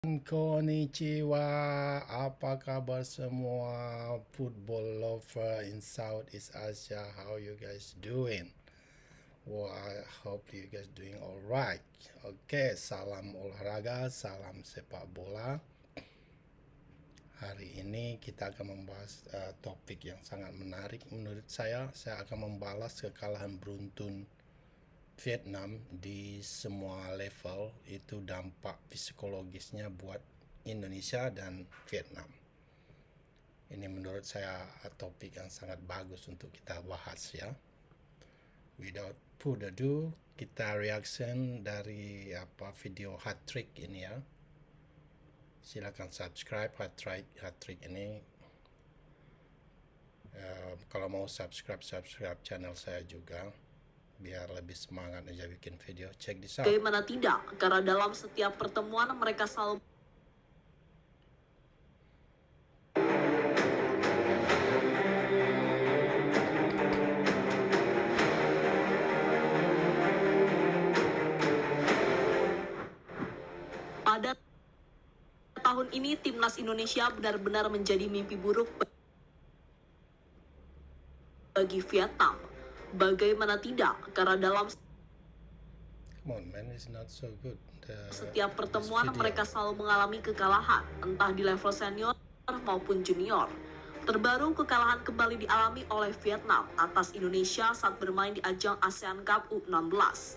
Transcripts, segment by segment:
Konnichiwa, apa kabar semua football lover in Southeast Asia? How you guys doing? Well, I hope you guys doing alright. Oke, salam olahraga, salam sepak bola. Hari ini kita akan membahas topik yang sangat menarik menurut saya. Saya akan membalas kekalahan beruntun Vietnam di semua level. Itu dampak psikologisnya buat Indonesia dan Vietnam. Ini menurut saya topik yang sangat bagus untuk kita bahas ya. Without further ado, kita reaction dari video hat trick ini ya. Silakan subscribe hat trick ini. Kalau mau subscribe channel saya juga, biar lebih semangat aja bikin video. Check this out. Bagaimana tidak, karena dalam setiap pertemuan mereka selalu pada tahun ini timnas Indonesia benar-benar menjadi mimpi buruk bagi Vietnam. Bagaimana tidak, karena dalam Come on man, it's not so good. setiap pertemuan mereka selalu mengalami kekalahan, entah di level senior maupun junior. Terbaru kekalahan kembali dialami oleh Vietnam atas Indonesia saat bermain di ajang ASEAN Cup U16.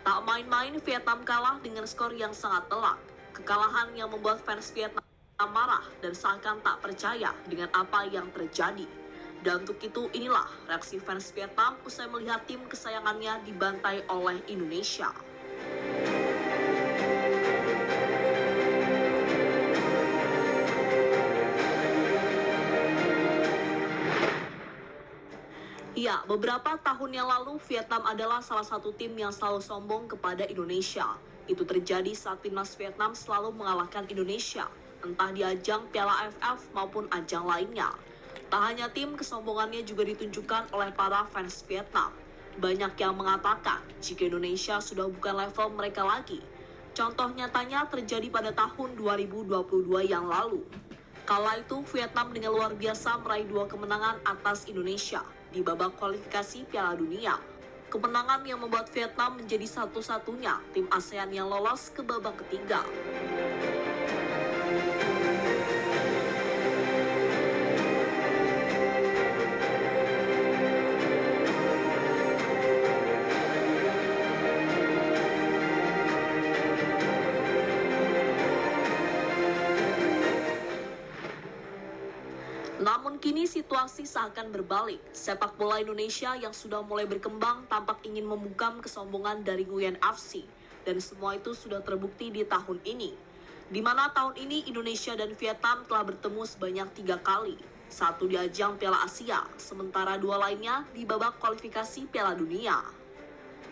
Tak main-main, Vietnam kalah dengan skor yang sangat telak. Kekalahan yang membuat fans Vietnam marah dan seakan tak percaya dengan apa yang terjadi. Dan untuk itu inilah reaksi fans Vietnam usai melihat tim kesayangannya dibantai oleh Indonesia. Ya, beberapa tahun yang lalu Vietnam adalah salah satu tim yang selalu sombong kepada Indonesia. Itu terjadi saat timnas Vietnam selalu mengalahkan Indonesia, entah di ajang Piala AFF maupun ajang lainnya. Tak hanya tim, kesombongannya juga ditunjukkan oleh para fans Vietnam. Banyak yang mengatakan jika Indonesia sudah bukan level mereka lagi. Contoh nyatanya terjadi pada tahun 2022 yang lalu. Kala itu Vietnam dengan luar biasa meraih 2 kemenangan atas Indonesia di babak kualifikasi Piala Dunia. Kemenangan yang membuat Vietnam menjadi satu-satunya tim ASEAN yang lolos ke babak ketiga. Namun kini situasi seakan berbalik. Sepak bola Indonesia yang sudah mulai berkembang tampak ingin membungkam kesombongan dari Nguyen FC. Dan semua itu sudah terbukti di tahun ini. Di mana tahun ini Indonesia dan Vietnam telah bertemu sebanyak 3 kali. 1 di ajang Piala Asia, sementara 2 lainnya di babak kualifikasi Piala Dunia.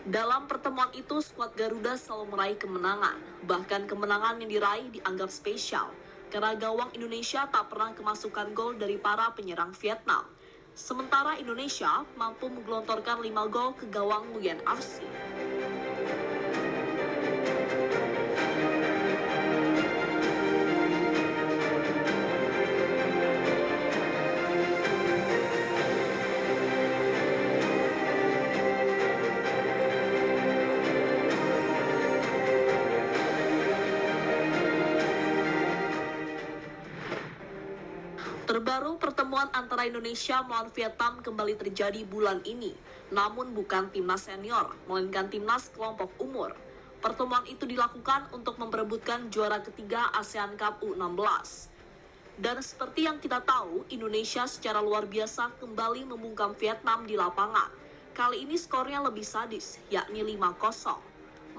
Dalam pertemuan itu, skuad Garuda selalu meraih kemenangan. Bahkan kemenangan yang diraih dianggap spesial, karena gawang Indonesia tak pernah kemasukan gol dari para penyerang Vietnam. Sementara Indonesia mampu menggelontorkan 5 gol ke gawang Nguyen FC. Terbaru pertemuan antara Indonesia melawan Vietnam kembali terjadi bulan ini. Namun bukan timnas senior, melainkan timnas kelompok umur. Pertemuan itu dilakukan untuk memperebutkan juara ketiga ASEAN Cup U16. Dan seperti yang kita tahu, Indonesia secara luar biasa kembali membungkam Vietnam di lapangan. Kali ini skornya lebih sadis, yakni 5-0.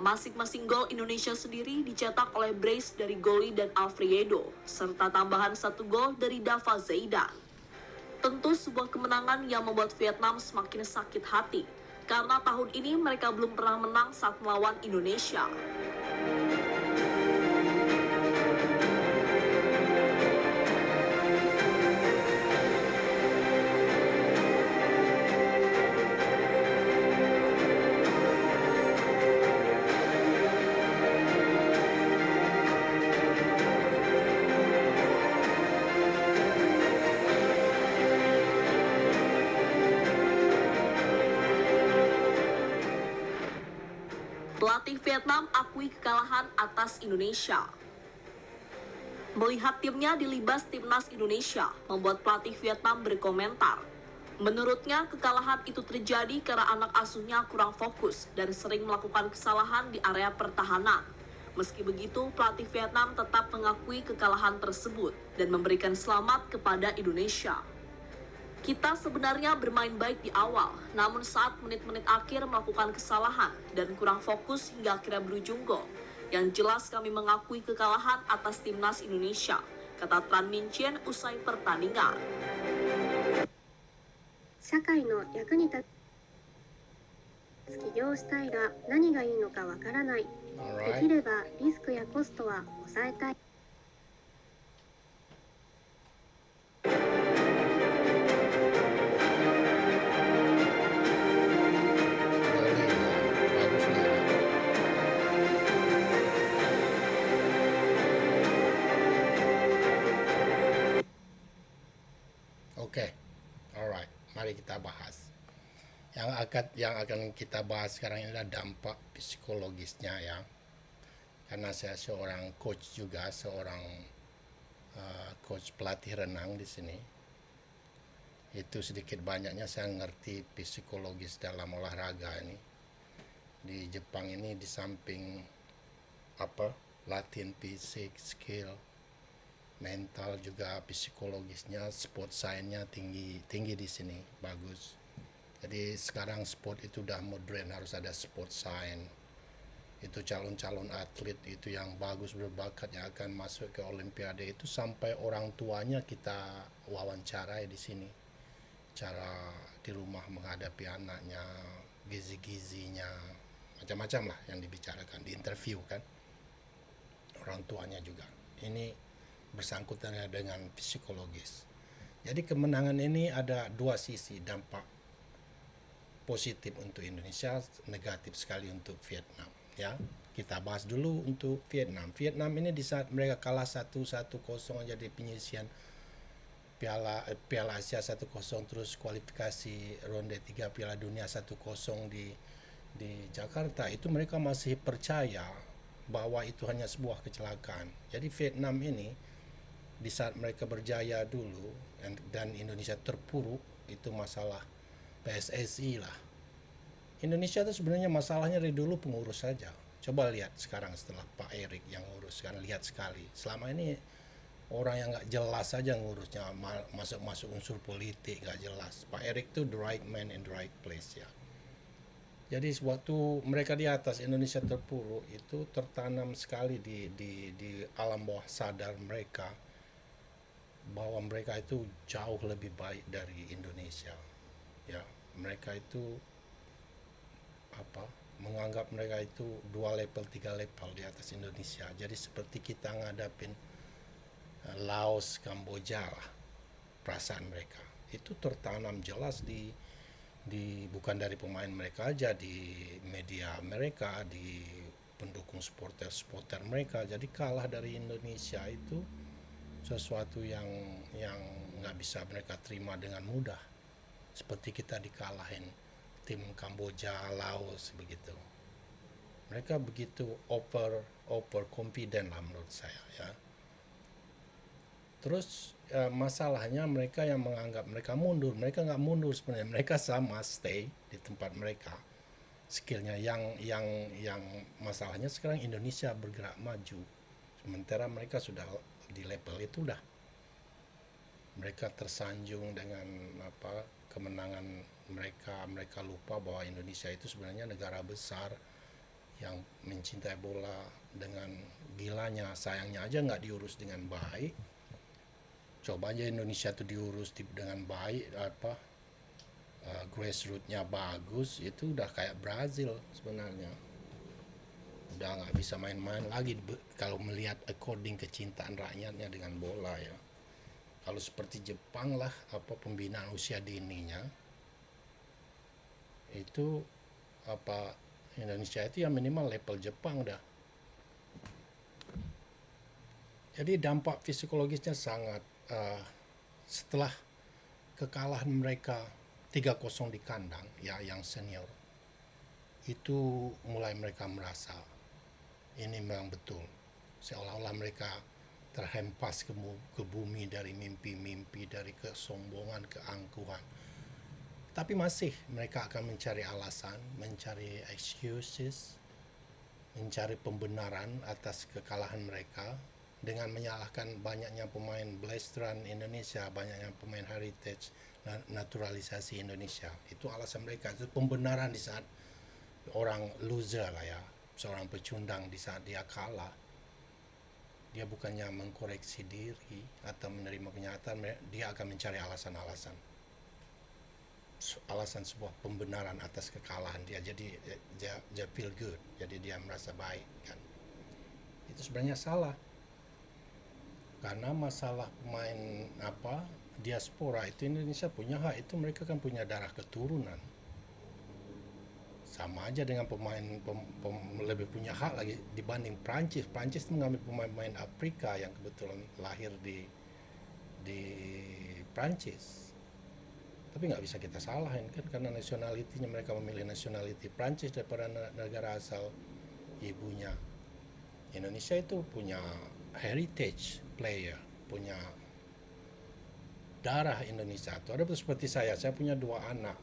Masing-masing gol Indonesia sendiri dicetak oleh brace dari Goli dan Alfredo, serta tambahan 1 gol dari Dava Zaidan. Tentu sebuah kemenangan yang membuat Vietnam semakin sakit hati, karena tahun ini mereka belum pernah menang saat melawan Indonesia. Pelatih Vietnam akui kekalahan atas Indonesia. Melihat timnya dilibas timnas Indonesia, membuat pelatih Vietnam berkomentar. Menurutnya, kekalahan itu terjadi karena anak asuhnya kurang fokus dan sering melakukan kesalahan di area pertahanan. Meski begitu, pelatih Vietnam tetap mengakui kekalahan tersebut dan memberikan selamat kepada Indonesia. Kita sebenarnya bermain baik di awal, namun saat menit-menit akhir melakukan kesalahan dan kurang fokus hingga akhirnya berujung gol. Yang jelas kami mengakui kekalahan atas timnas Indonesia, kata Tran Minh Chien usai pertandingan. 社会の役に立つ起業したいが何がいいのかわからない。できればリスクやコストは抑えたい。Oke, alright, mari kita bahas. Yang akan kita bahas sekarang ini adalah dampak psikologisnya ya. Karena saya seorang coach juga, seorang coach pelatih renang di sini. Itu sedikit banyaknya saya ngerti psikologis dalam olahraga ini. Di Jepang ini di samping latihan fisik, skill, mental juga psikologisnya, sport science-nya tinggi di sini, bagus. Jadi sekarang sport itu udah modern, harus ada sport science. Itu calon-calon atlet itu yang bagus berbakat yang akan masuk ke Olimpiade itu sampai orang tuanya kita wawancarai di sini. Cara di rumah menghadapi anaknya, gizi-gizinya, macam-macam lah yang dibicarakan di interview kan. Orang tuanya juga. Ini bersangkutan dengan psikologis. Jadi kemenangan ini ada dua sisi, dampak positif untuk Indonesia, negatif sekali untuk Vietnam ya. Kita bahas dulu untuk Vietnam. Vietnam ini di saat mereka kalah 1-1 jadi penyisian Piala Asia 1-0, terus kualifikasi ronde 3 Piala Dunia 1-0 di Jakarta, itu mereka masih percaya bahwa itu hanya sebuah kecelakaan. Jadi Vietnam ini di saat mereka berjaya dulu dan Indonesia terpuruk, itu masalah PSSI lah. Indonesia itu sebenarnya masalahnya dari dulu pengurus saja. Coba lihat sekarang setelah Pak Erik yang ngurus kan, lihat sekali. Selama ini orang yang nggak jelas saja ngurusnya, masuk unsur politik nggak jelas. Pak Erik itu the right man in the right place ya. Jadi waktu mereka di atas, Indonesia terpuruk, itu tertanam sekali di alam bawah sadar mereka bahwa mereka itu jauh lebih baik dari Indonesia. Ya, mereka itu menganggap mereka itu 2 level 3 level di atas Indonesia. Jadi seperti kita ngadapin Laos, Kamboja lah, perasaan mereka itu tertanam jelas di bukan dari pemain mereka aja, di media mereka, di pendukung supporter mereka. Jadi kalah dari Indonesia itu sesuatu yang nggak bisa mereka terima dengan mudah. Seperti kita dikalahin tim Kamboja, Laos begitu. Mereka begitu over confident lah menurut saya ya. Terus masalahnya mereka yang menganggap mereka mundur, mereka nggak mundur sebenarnya, mereka sama stay di tempat mereka. Skillnya yang masalahnya sekarang Indonesia bergerak maju, sementara mereka sudah di level itu dah. Mereka tersanjung dengan kemenangan mereka lupa bahwa Indonesia itu sebenarnya negara besar yang mencintai bola dengan gilanya. Sayangnya aja nggak diurus dengan baik. Coba aja Indonesia itu diurus dengan baik, grassroots-nya bagus, itu udah kayak Brazil sebenarnya. Udah nggak bisa main-main lagi kalau melihat according kecintaan rakyatnya dengan bola ya. Kalau seperti Jepang lah, pembinaan usia dininya itu Indonesia itu ya minimal level Jepang dah. Jadi dampak psikologisnya sangat setelah kekalahan mereka 3-0 di kandang ya, yang senior itu mulai mereka merasa ini memang betul, seolah-olah mereka terhempas ke bumi dari mimpi-mimpi, dari kesombongan, keangkuhan. Tapi masih mereka akan mencari alasan, mencari excuses, mencari pembenaran atas kekalahan mereka dengan menyalahkan banyaknya pemain blasteran Indonesia, banyaknya pemain heritage, naturalisasi Indonesia. Itu alasan mereka, itu pembenaran di saat orang loser lah ya, seorang pecundang di saat dia kalah. Dia bukannya mengkoreksi diri atau menerima kenyataan, dia akan mencari alasan-alasan sebuah pembenaran atas kekalahan dia. Jadi dia feel good, jadi dia merasa baik kan. Itu sebenarnya salah, karena masalah pemain diaspora itu Indonesia punya hak, itu mereka kan punya darah keturunan. Sama aja dengan pemain lebih punya hak lagi dibanding Prancis. Prancis itu mengambil pemain-pemain Afrika yang kebetulan lahir di Prancis. Tapi nggak bisa kita salahin kan, karena nationality-nya mereka memilih nationality Prancis daripada negara asal ibunya. Indonesia itu punya heritage player, punya darah Indonesia. Itu ada seperti saya punya 2 anak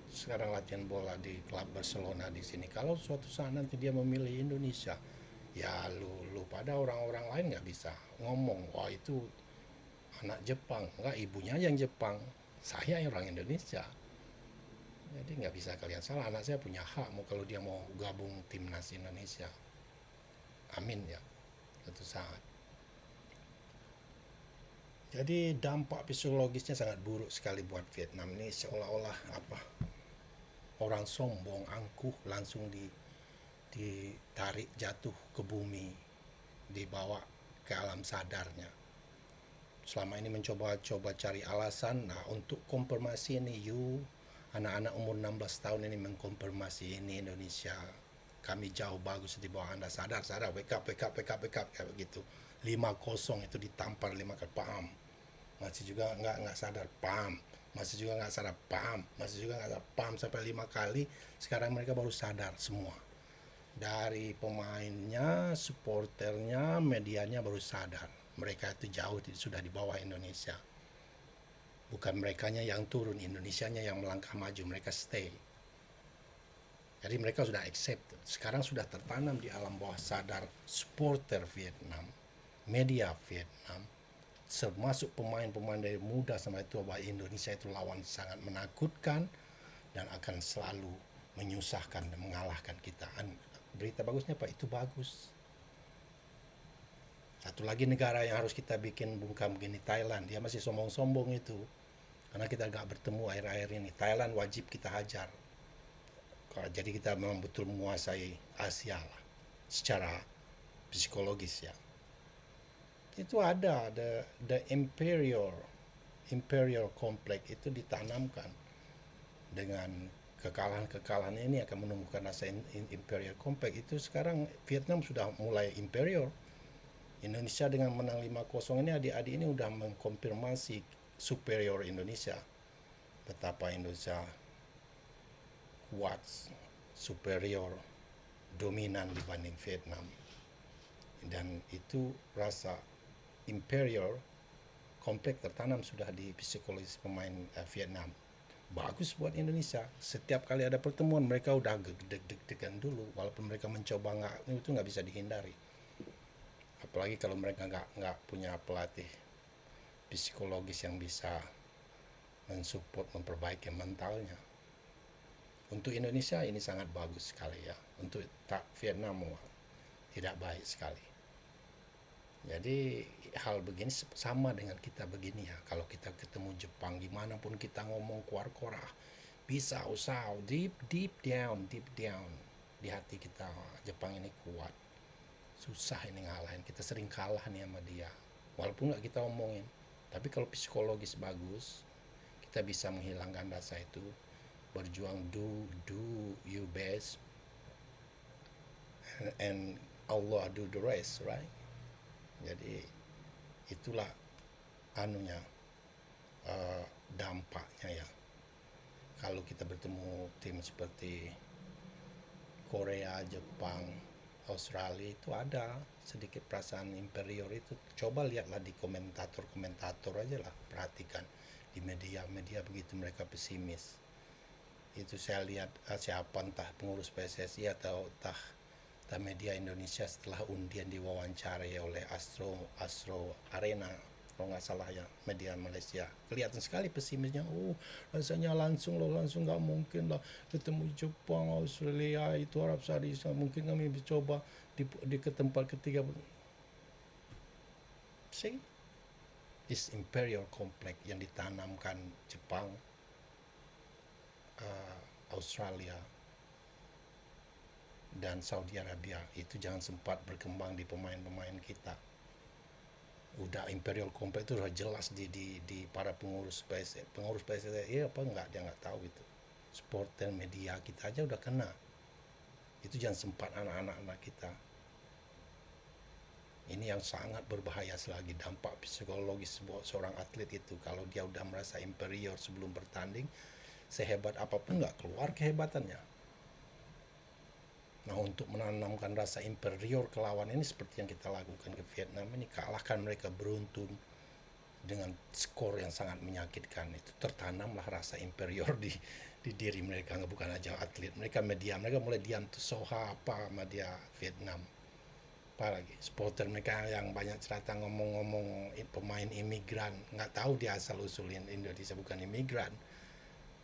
sekarang latihan bola di klub Barcelona di sini. Kalau suatu saat nanti dia memilih Indonesia, ya lu pada orang-orang lain nggak bisa ngomong, wah itu anak Jepang. Nggak, ibunya yang Jepang, saya orang Indonesia. Jadi nggak bisa kalian salah, anak saya punya hak kalau dia mau gabung timnas Indonesia. Amin ya, suatu saat. Jadi dampak psikologisnya sangat buruk sekali buat Vietnam ini, seolah-olah orang sombong, angkuh, langsung ditarik jatuh ke bumi, dibawa ke alam sadarnya. Selama ini mencoba cari alasan, untuk konfirmasi ini, anak-anak umur 16 tahun ini mengkonfirmasi ini Indonesia, kami jauh bagus di bawah Anda, sadar, wake up, kayak begitu. 5-0 itu ditampar 5 kali, paham. Masih juga nggak sadar, paham. Masih juga nggak sadar, paham. Masih juga nggak sadar, paham, sampai 5 kali. Sekarang mereka baru sadar semua. Dari pemainnya, supporternya, medianya baru sadar. Mereka itu jauh sudah di bawah Indonesia. Bukan merekanya yang turun, Indonesianya yang melangkah maju, mereka stay. Jadi mereka sudah accept. Sekarang sudah tertanam di alam bawah sadar supporter Vietnam, media Vietnam, termasuk pemain-pemain dari muda sampai tua, bahwa Indonesia itu lawan sangat menakutkan dan akan selalu menyusahkan dan mengalahkan kita. Berita bagusnya Pak, itu bagus. Satu lagi negara yang harus kita bikin bungkam begini, Thailand. Dia masih sombong-sombong itu, karena kita nggak bertemu akhir-akhir ini. Thailand wajib kita hajar. Jadi kita memang betul menguasai Asia lah, secara psikologis ya. Itu ada the imperial complex itu ditanamkan. Dengan kekalahan ini akan menumbuhkan rasa imperial complex. Itu sekarang Vietnam sudah mulai imperial. Indonesia dengan menang 5-0 ini, adik-adik ini udah mengkonfirmasi superior Indonesia. Betapa Indonesia kuat, superior, dominan dibanding Vietnam. Dan itu rasa imperial kompleks tertanam sudah di psikologis pemain Vietnam. Bagus buat Indonesia. Setiap kali ada pertemuan mereka udah deg-degan dulu, walaupun mereka mencoba itu nggak bisa dihindari. Apalagi kalau mereka nggak punya pelatih psikologis yang bisa mensupport, memperbaiki mentalnya. Untuk Indonesia ini sangat bagus sekali ya. Untuk Vietnam tidak baik sekali. Jadi hal begini sama dengan kita begini ya. Kalau kita ketemu Jepang, gimana pun kita ngomong kuar-kuarah, bisa usaha deep down di hati kita, Jepang ini kuat. Susah ini ngalahin. Kita sering kalah nih sama dia, walaupun nggak kita omongin. Tapi kalau psikologis bagus, kita bisa menghilangkan rasa itu. Berjuang, do your best, and Allah do the rest, right? Jadi itulah dampaknya ya. Kalau kita bertemu tim seperti Korea, Jepang, Australia itu ada sedikit perasaan inferior itu. Coba lihatlah di komentator aja lah, perhatikan di media begitu mereka pesimis. Itu saya lihat siapa entah pengurus PSSI atau entah media Indonesia setelah undian diwawancarai oleh Astro Arena, kalau nggak salah ya, media Malaysia, kelihatan sekali pesimisnya. Rasanya langsung nggak mungkin lah ketemu Jepang, Australia, itu Arab Saudi, mungkin kami coba di ke tempat ketiga. See, this imperial complex yang ditanamkan Jepang, Australia dan Saudi Arabia itu jangan sempat berkembang di pemain-pemain kita. Udah imperial complex itu udah jelas di para pengurus PSSI apa enggak, dia nggak tahu itu. Supporter media kita aja udah kena. Itu jangan sempat anak-anak kita. Ini yang sangat berbahaya selagi dampak psikologis seorang atlet itu. Kalau dia udah merasa inferior sebelum bertanding, sehebat apapun nggak keluar kehebatannya. Nah, untuk menanamkan rasa inferior ke lawan ini seperti yang kita lakukan ke Vietnam ini, kalahkan mereka beruntun dengan skor yang sangat menyakitkan. Itu tertanamlah rasa inferior di diri mereka, bukan aja atlet. Mereka mulai diam tuh soha apa sama dia Vietnam. Apalagi supporter mereka yang banyak cerita ngomong-ngomong pemain imigran, nggak tahu dia asal usul Indonesia, bukan imigran.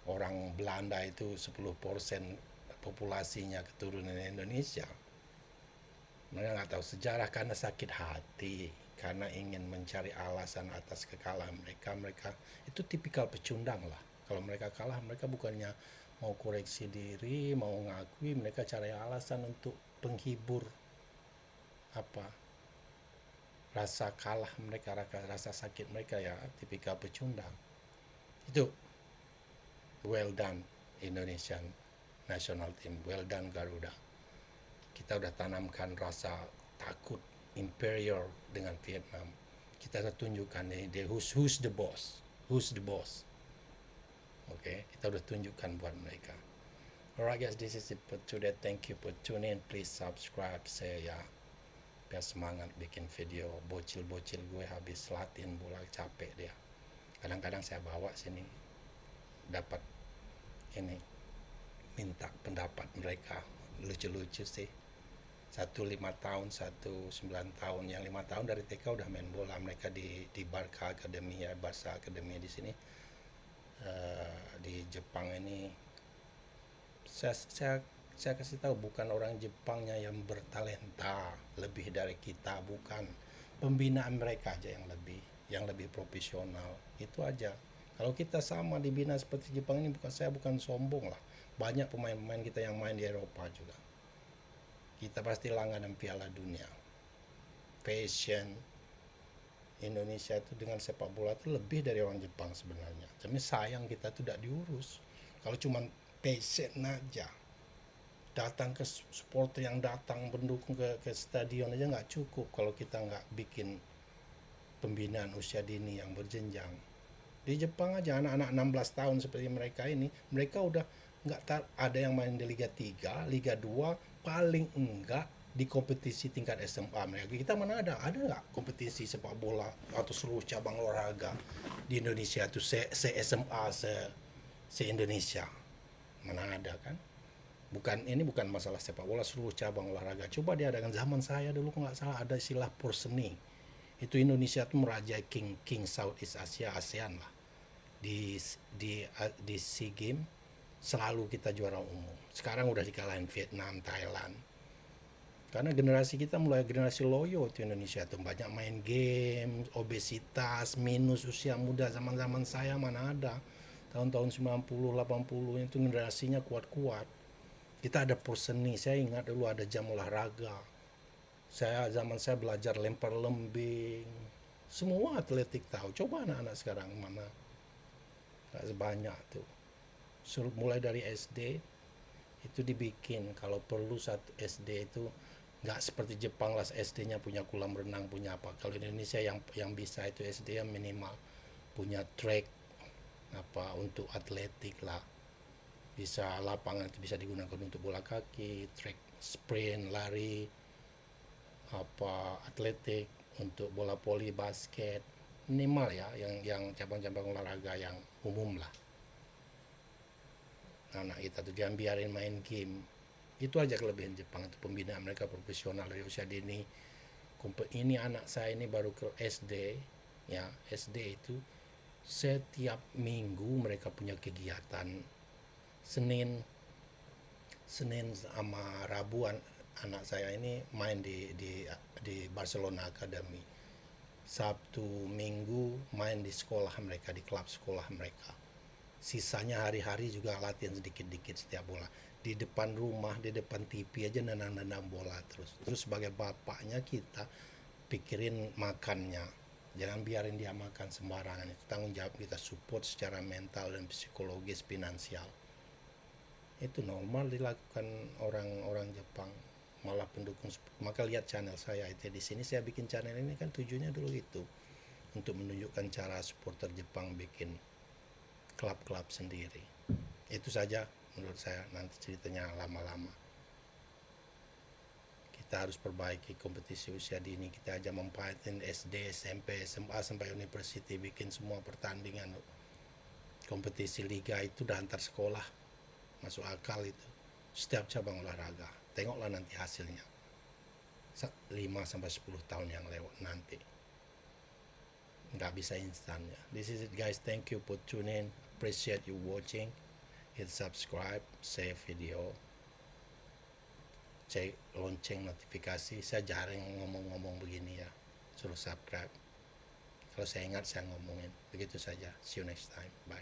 Orang Belanda itu 10% populasinya keturunan Indonesia. Mereka nggak tahu sejarah karena sakit hati, karena ingin mencari alasan atas kekalahan mereka itu tipikal pecundang lah. Kalau mereka kalah, mereka bukannya mau koreksi diri, mau ngakui, mereka cari alasan untuk penghibur rasa kalah mereka, rasa sakit mereka, ya tipikal pecundang. Itu well done Indonesian National Team, well done Garuda. Kita udah tanamkan rasa takut inferior dengan Vietnam. Kita udah tunjukkan who's the boss. Oke, kita udah tunjukkan buat mereka. Alright guys, this is it for today. Thank you for tuning in. Please subscribe, share ya. Biar semangat bikin video. Bocil-bocil gue habis latihan bola capek dia. Kadang-kadang saya bawa sini, dapat ini, minta pendapat mereka, lucu-lucu sih. 1 5 tahun, 1 9 tahun, yang 5 tahun dari TK udah main bola. Mereka di Barca Academy ya, Barca Academy di sini, di Jepang ini. Saya kasih tahu, bukan orang Jepangnya yang bertalenta lebih dari kita, bukan. Pembinaan mereka aja yang lebih profesional, itu aja. Kalau kita sama dibina seperti Jepang ini, bukan sombong lah. Banyak pemain-pemain kita yang main di Eropa juga. Kita pasti langganan Piala Dunia. Passion Indonesia itu dengan sepak bola itu lebih dari orang Jepang sebenarnya. Tapi sayang kita tuh tidak diurus. Kalau cuma passion aja, datang ke supporter yang datang mendukung ke stadion aja nggak cukup kalau kita nggak bikin pembinaan usia dini yang berjenjang. Di Jepang aja anak-anak 16 tahun seperti mereka ini, mereka udah nggak ada yang main di Liga 3, Liga 2, paling enggak di kompetisi tingkat SMA mereka. Kita mana ada nggak kompetisi sepak bola atau seluruh cabang olahraga di Indonesia itu se-SMA se-Indonesia? Mana ada kan? Ini bukan masalah sepak bola, seluruh cabang olahraga. Coba diadakan zaman saya dulu, nggak salah ada istilah Porseni. Itu Indonesia tuh merajai King Southeast Asia, ASEAN lah. Di SEA Games selalu kita juara umum. Sekarang udah dikalahin Vietnam, Thailand. Karena generasi kita mulai generasi loyo itu Indonesia tuh, banyak main game, obesitas, minus usia muda. Zaman-zaman saya mana ada. Tahun-tahun 90, 80 itu generasinya kuat-kuat. Kita ada Porseni, saya ingat dulu ada jam olahraga. Zaman saya belajar lempar lembing. Semua atletik tahu. Coba anak-anak sekarang mana? Gak sebanyak tuh. Mulai dari SD itu dibikin, kalau perlu satu SD itu nggak seperti Jepang lah, SD-nya punya kolam renang, punya apa. Kalau Indonesia yang bisa itu SD yang minimal punya track untuk atletik lah. Bisa lapangan itu bisa digunakan untuk bola kaki, track sprint, lari, atletik, untuk bola voli, basket, minimal ya yang cabang-cabang olahraga yang umum lah. Anak kita tuh jangan biarin main game. Itu aja kelebihan Jepang, itu pembinaan mereka profesional dari usia dini. Ini anak saya ini baru ke SD ya, SD itu setiap minggu mereka punya kegiatan. Senin sama Rabu anak saya ini main di Barcelona Academy. Sabtu Minggu main di sekolah mereka, di klub sekolah mereka. Sisanya hari-hari juga latihan sedikit-dikit setiap bola. Di depan rumah, di depan TV aja nendang-nendang bola terus. Terus sebagai bapaknya kita pikirin makannya. Jangan biarin dia makan sembarangan. Itu tanggung jawab kita, support secara mental dan psikologis, finansial. Itu normal dilakukan orang-orang Jepang, malah pendukung. Maka lihat channel saya itu, di sini saya bikin channel ini kan tujuannya dulu itu untuk menunjukkan cara supporter Jepang bikin klub-klub sendiri. Itu saja menurut saya, nanti ceritanya lama-lama. Kita harus perbaiki kompetisi usia dini, kita aja mempahatin SD, SMP, SMA sampai university, bikin semua pertandingan. Kompetisi liga itu udah antar sekolah, masuk akal itu. Setiap cabang olahraga, tengoklah nanti hasilnya 5-10 tahun yang lewat nanti. Nggak bisa instan ya. This is it guys, thank you for tuning in, appreciate you watching. Hit subscribe, save video, cek lonceng notifikasi. Saya jarang ngomong-ngomong begini ya, suruh subscribe. Kalau saya ingat saya ngomongin. Begitu saja, see you next time, bye.